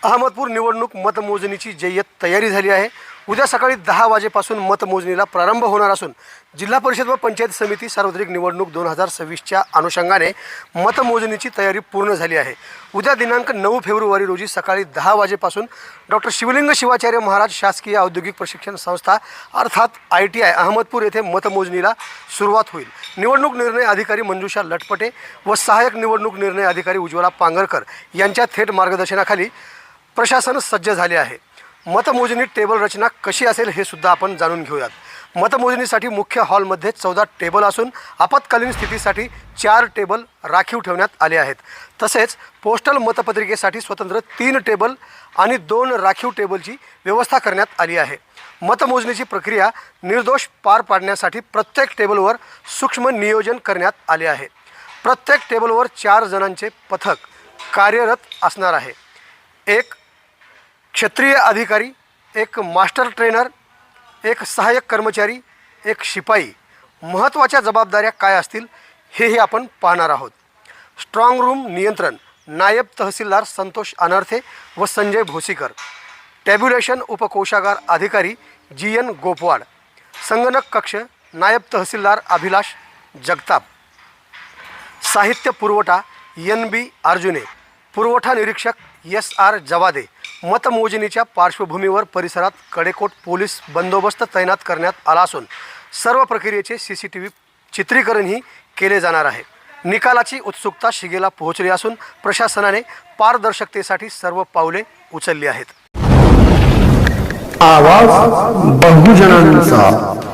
अहमदपूर निवडणूक मतमोजणीची जय्यत तयारी झाली आहे। उद्या सकाळी 10 वाजेपासून मतमोजणीला प्रारंभ होणार असून जिल्हा परिषद व पंचायत समिती सार्वत्रिक निवडणूक 2026च्या अनुषंगाने मतमोजणीची तयारी पूर्ण झाली आहे। उद्या दिनांक 9 फेब्रुवारी रोजी सकाळी 10 वाजेपासून डॉक्टर शिवलिंग शिवाचार्य महाराज शासकीय औद्योगिक प्रशिक्षण संस्था अर्थात ITI अहमदपूर येथे मतमोजणीला सुरुवात होईल। निवडणूक निर्णय अधिकारी मंजुषा लटपटे व सहाय्यक निवडणूक निर्णय अधिकारी उज्ज्वला पांगरकर यांच्या थेट मार्गदर्शनाखाली प्रशासन सज्ज झाले आहे। मतमोजणी टेबल रचना कशी असेल हे सुद्धा आपण जाणून घेऊयात। मतमोजणीसाठी मुख्य हॉलमध्ये 14 टेबल असून आपत्कालीन स्थितीसाठी 4 टेबल राखीव ठेवण्यात आले आहेत। तसेच पोस्टल मतपत्रिकेसाठी स्वतंत्र 3 टेबल आणि 2 राखीव टेबलची व्यवस्था करण्यात आली आहे। मतमोजणीची प्रक्रिया निर्दोष पार पाडण्यासाठी प्रत्येक टेबलवर सूक्ष्म नियोजन करण्यात आले आहे। प्रत्येक टेबलवर 4 जणांचे पथक कार्यरत असणार आहे। एक क्षेत्रीय अधिकारी, एक मास्टर ट्रेनर, एक सहाय्यक कर्मचारी, एक शिपाई। महत्त्वाच्या जबाबदाऱ्या काय असतील हेही आपण पाहणार आहोत। स्ट्रॉंग रूम नियंत्रण नायब तहसीलदार संतोष अनर्थे व संजय भोसीकर। टॅब्युलेशन उपकोषागार अधिकारी GN गोपवाड। संगणक कक्ष नायब तहसीलदार अभिलाष जगताप। साहित्य पुरवठा NB अर्जुने। पुरवठा निरीक्षक SR जवादे। मतमोजणीच्या पार्श्वभूमीवर परिसरात कडेकोट पोलीस बंदोबस्त तैनात करण्यात आला असून सर्व प्रक्रियेचे CCTV चित्रीकरणही केले जाणार आहे। निकालाची उत्सुकता शिगेला पोहोचली असून प्रशासनाने पारदर्शकतेसाठी सर्व पावले उचलली आहेत। आवाज बहुजनांचा।